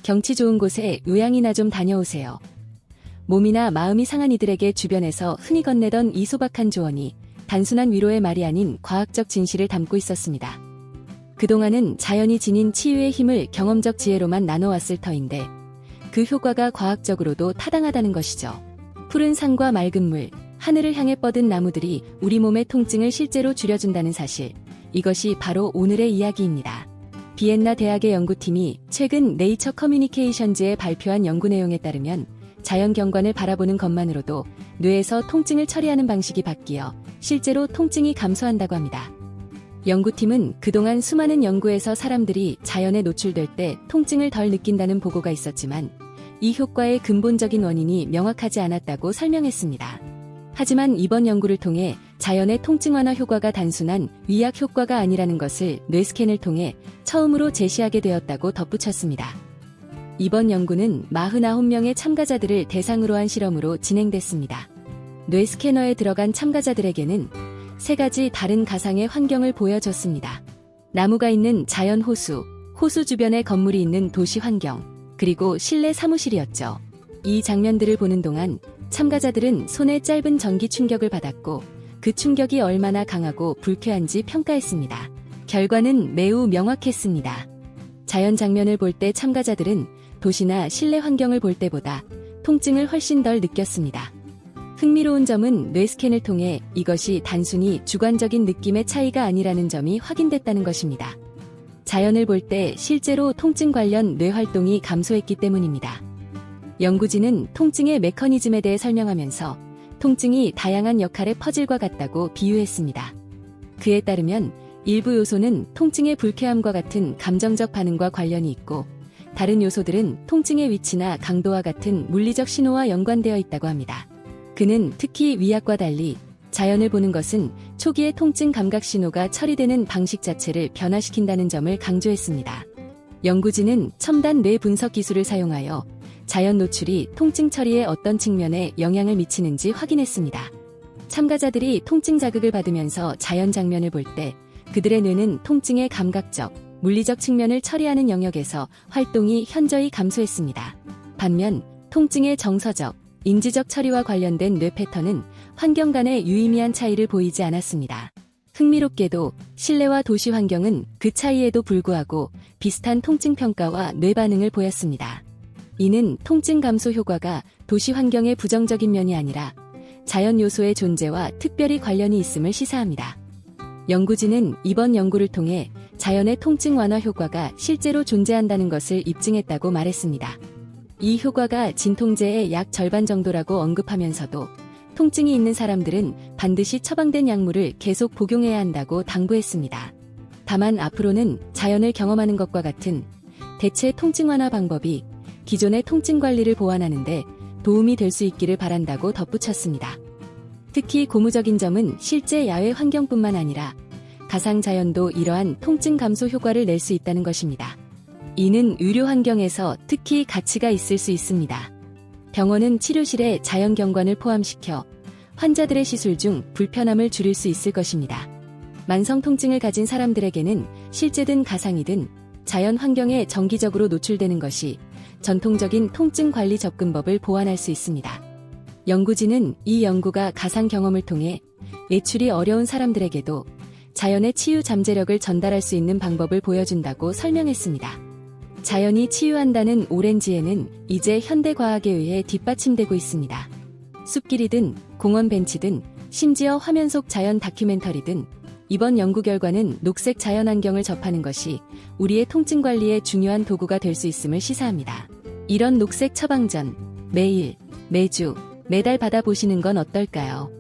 경치 좋은 곳에 요양이나 좀 다녀오세요. 몸이나 마음이 상한 이들에게 주변에서 흔히 건네던 이 소박한 조언이 단순한 위로의 말이 아닌 과학적 진실을 담고 있었습니다. 그동안은 자연이 지닌 치유의 힘을 경험적 지혜로만 나눠왔을 터인데 그 효과가 과학적으로도 타당하다는 것이죠. 푸른 산과 맑은 물, 하늘을 향해 뻗은 나무들이 우리 몸의 통증을 실제로 줄여준다는 사실, 이것이 바로 오늘의 이야기입니다. 비엔나 대학의 연구팀이 최근 네이처 커뮤니케이션즈에 발표한 연구 내용에 따르면 자연 경관을 바라보는 것만으로도 뇌에서 통증을 처리하는 방식이 바뀌어 실제로 통증이 감소한다고 합니다. 연구팀은 그동안 수많은 연구에서 사람들이 자연에 노출될 때 통증을 덜 느낀다는 보고가 있었지만 이 효과의 근본적인 원인이 명확하지 않았다고 설명했습니다. 하지만 이번 연구를 통해 자연의 통증 완화 효과가 단순한 위약 효과가 아니라는 것을 뇌스캔을 통해 처음으로 제시하게 되었다고 덧붙였습니다. 이번 연구는 49명의 참가자들을 대상으로 한 실험으로 진행됐습니다. 뇌스캐너에 들어간 참가자들에게는 3가지 다른 가상의 환경을 보여줬습니다. 나무가 있는 자연 호수, 호수 주변에 건물이 있는 도시 환경, 그리고 실내 사무실이었죠. 이 장면들을 보는 동안 참가자들은 손에 짧은 전기 충격을 받았고 그 충격이 얼마나 강하고 불쾌한지 평가했습니다. 결과는 매우 명확했습니다. 자연 장면을 볼 때 참가자들은 도시나 실내 환경을 볼 때보다 통증을 훨씬 덜 느꼈습니다. 흥미로운 점은 뇌스캔을 통해 이것이 단순히 주관적인 느낌의 차이가 아니라는 점이 확인됐다는 것입니다. 자연을 볼 때 실제로 통증 관련 뇌활동이 감소했기 때문입니다. 연구진은 통증의 메커니즘에 대해 설명하면서 통증이 다양한 역할의 퍼즐과 같다고 비유했습니다. 그에 따르면 일부 요소는 통증의 불쾌함과 같은 감정적 반응과 관련이 있고 다른 요소들은 통증의 위치나 강도와 같은 물리적 신호와 연관되어 있다고 합니다. 그는 특히 위약과 달리 자연을 보는 것은 초기의 통증 감각 신호가 처리되는 방식 자체를 변화시킨다는 점을 강조했습니다. 연구진은 첨단 뇌 분석 기술을 사용하여 자연 노출이 통증 처리에 어떤 측면에 영향을 미치는지 확인했습니다. 참가자들이 통증 자극을 받으면서 자연 장면을 볼 때 그들의 뇌는 통증의 감각적, 물리적 측면을 처리하는 영역에서 활동이 현저히 감소했습니다. 반면 통증의 정서적, 인지적 처리와 관련된 뇌 패턴은 환경 간의 유의미한 차이를 보이지 않았습니다. 흥미롭게도 실내와 도시 환경은 그 차이에도 불구하고 비슷한 통증 평가와 뇌 반응을 보였습니다. 이는 통증 감소 효과가 도시 환경의 부정적인 면이 아니라 자연 요소의 존재와 특별히 관련이 있음을 시사합니다. 연구진은 이번 연구를 통해 자연의 통증 완화 효과가 실제로 존재한다는 것을 입증했다고 말했습니다. 이 효과가 진통제의 약 절반 정도라고 언급하면서도 통증이 있는 사람들은 반드시 처방된 약물을 계속 복용해야 한다고 당부했습니다. 다만 앞으로는 자연을 경험하는 것과 같은 대체 통증 완화 방법이 기존의 통증 관리를 보완하는 데 도움이 될 수 있기를 바란다고 덧붙였습니다. 특히 고무적인 점은 실제 야외 환경뿐만 아니라 가상자연도 이러한 통증 감소 효과를 낼 수 있다는 것입니다. 이는 의료 환경에서 특히 가치가 있을 수 있습니다. 병원은 치료실에 자연 경관을 포함시켜 환자들의 시술 중 불편함을 줄일 수 있을 것입니다. 만성 통증을 가진 사람들에게는 실제든 가상이든 자연 환경에 정기적으로 노출되는 것이 전통적인 통증 관리 접근법을 보완할 수 있습니다. 연구진은 이 연구가 가상 경험을 통해 외출이 어려운 사람들에게도 자연의 치유 잠재력을 전달할 수 있는 방법을 보여준다고 설명했습니다. 자연이 치유한다는 오렌지에는 이제 현대과학에 의해 뒷받침되고 있습니다. 숲길이든 공원 벤치든 심지어 화면 속 자연 다큐멘터리든 이번 연구 결과는 녹색 자연환경을 접하는 것이 우리의 통증 관리에 중요한 도구가 될 수 있음을 시사합니다. 이런 녹색 처방전 매일, 매주, 매달 받아보시는 건 어떨까요?